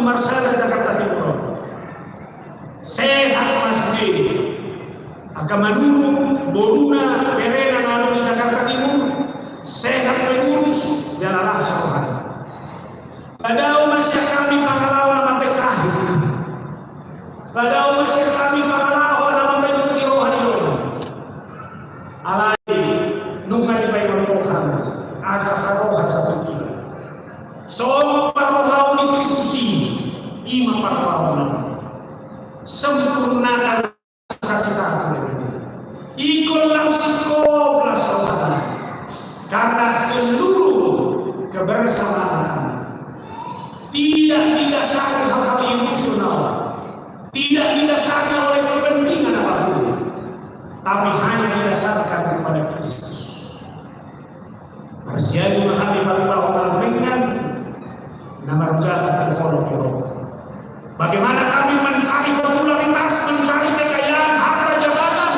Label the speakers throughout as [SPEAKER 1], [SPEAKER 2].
[SPEAKER 1] Marsala Jakarta Timur. Sehat Mas Budi. Akan menurut Boruna Perena Nalu di Jakarta Timur. Sehat mengurus jalalah sekolah. Padahal masih kami pangalawan nama pesahid. Padahal masih kami pangalawan nama pencuci rohani rohani. Alai nungan di bayi rohan asa saroha satu kilo. Semua parohau di Kristusi ima parohau sempurnakan cita-cita ikut langsung koblas rohani karena seluruh kebersamaan tidak didasari hal-hal emosional, tidak didasari oleh kepentingan apapun, tapi hanya didasarkan kepada Kristus. Masyaallah memahami bahwa dengan nama jahat terkolok-kolok. Bagaimana kami mencari popularitas, mencari kekayaan, harta jabatan,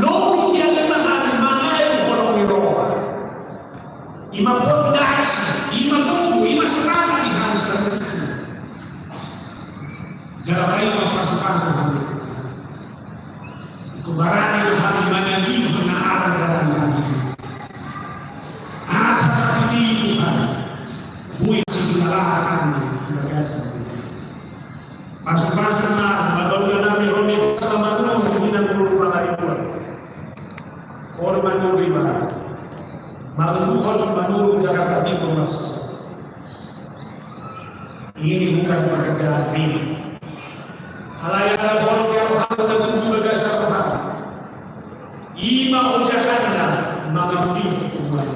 [SPEAKER 1] loh siapa memahami mana yang kolok-kolok. Imam fondasi, imam buku, imam serang di harus jangan baik pasukan sendiri. Kebarani kami menagi mengarang jalan kami. Asal ini Tuhan, bui segala kami bagasi. Pasukan baru kami romi sama Tuhan minang berubah lagi Tuhan. Korban berubah. Maluhon Manur Jakarta Timur Mas. Ini bukan pekerjaan ringan. Alayana orang yang harus menunggu bagasi Tuhan. Ima ujakannya mengamudi Tuhan.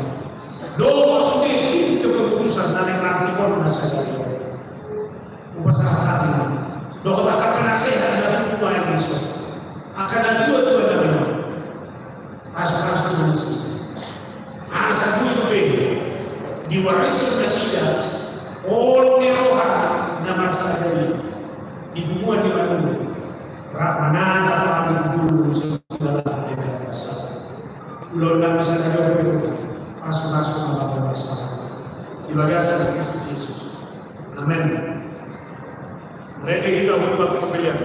[SPEAKER 1] Doa sedikit keputusan dari Rabbikon nasihat. Upasaha hati. Doa akan nasihat dan doa yang masuk. Akan ada dua Tuhan yang memang. Asal-asal nasihat. Asal itu diwariskan saja oleh rohan nama saja dibuat di mana mana kami dulu segala ada masalah ulun kami saja masuk dalam masalah di bagasi Kristus Yesus. Amin. Mereka kita berbuat pembelian.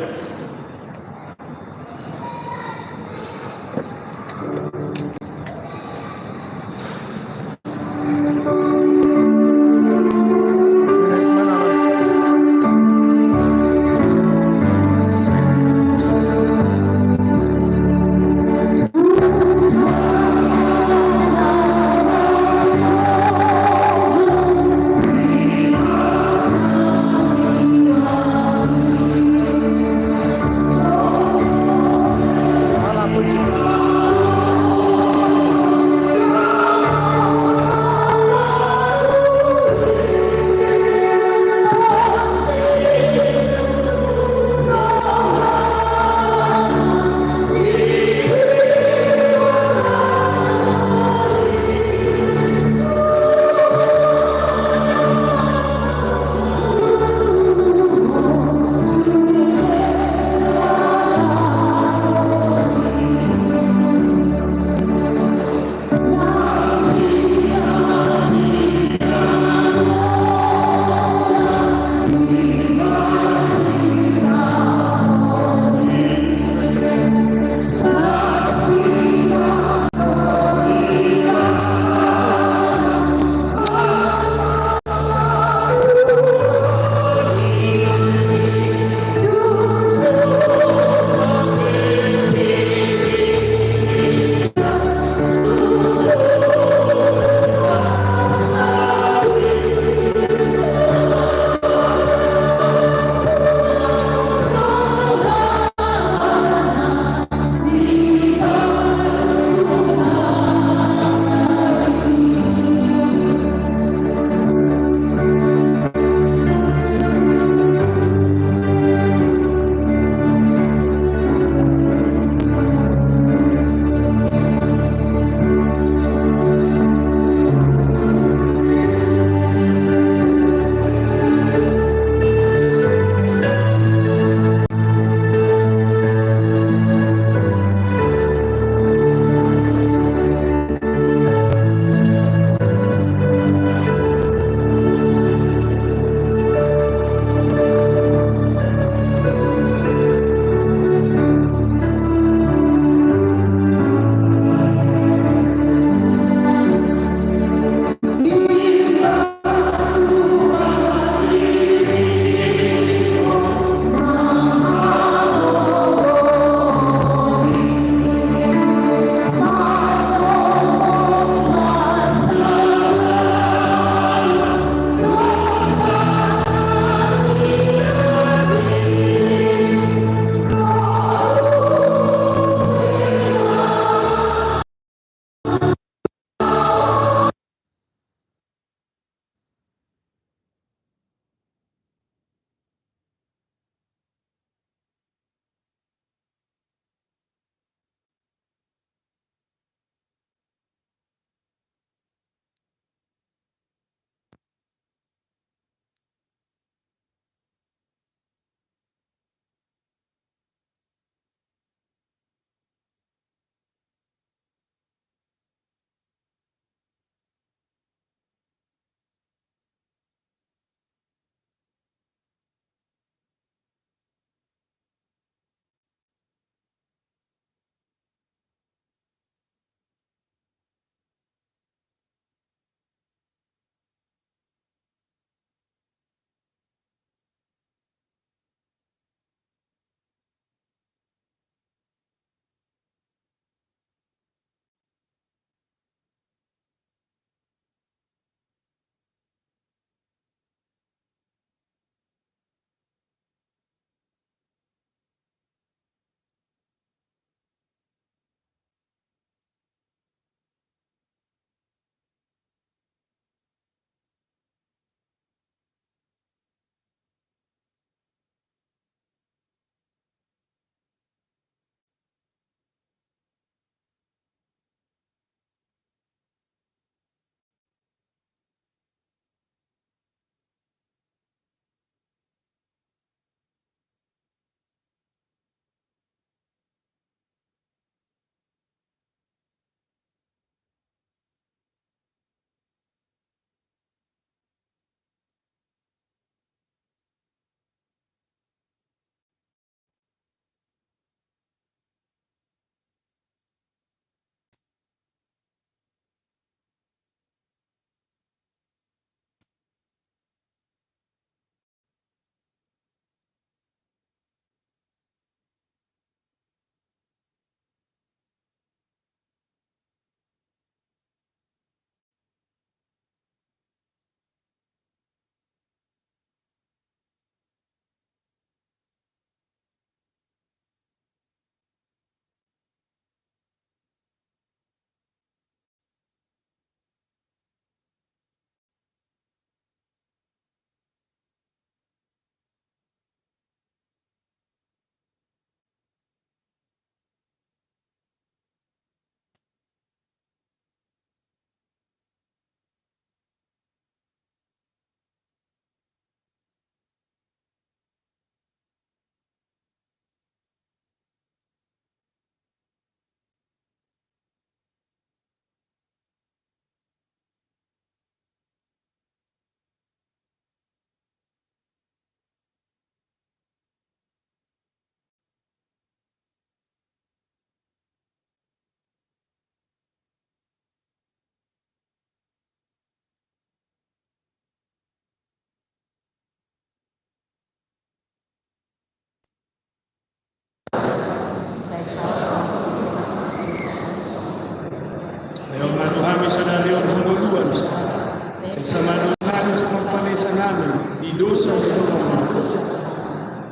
[SPEAKER 2] sa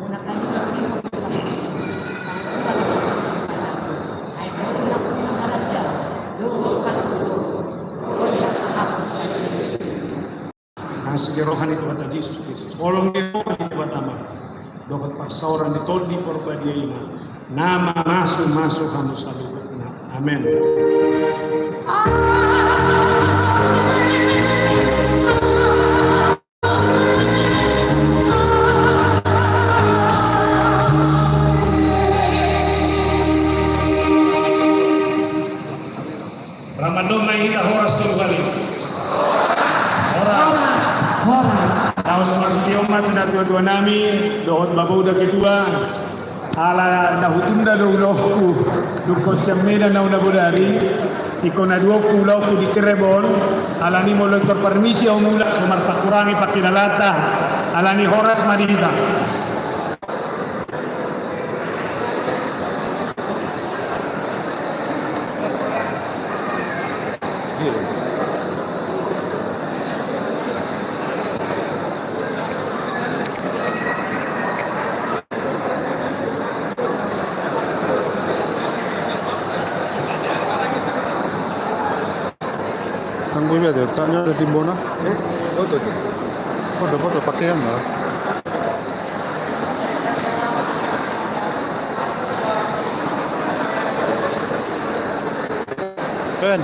[SPEAKER 2] una kami naglimot ay muna unang haradya, lurong katulog, wala sa hapon sa
[SPEAKER 1] Sige rohani Tuhan Yesus Kristus. Olong ni Tuhan di Batama. Dokot paksauran di tol di perbadiaina. Nama masuk kamu selalu. Amin. Ramadan mai horas kembali. Tahu seperti umat na tua nami, dohot babaw da ketua, ala nahutunda do ulohku, duko semena na unabudari, iko na duoku ulohku di Cirebon, ala ni molot permisi umula sumar pakurangi pakinalata, ala ni horas madita.
[SPEAKER 3] Tangguh biasa, tanya ada timbona?
[SPEAKER 4] Foto.
[SPEAKER 3] Foto pakaian lah. Ben.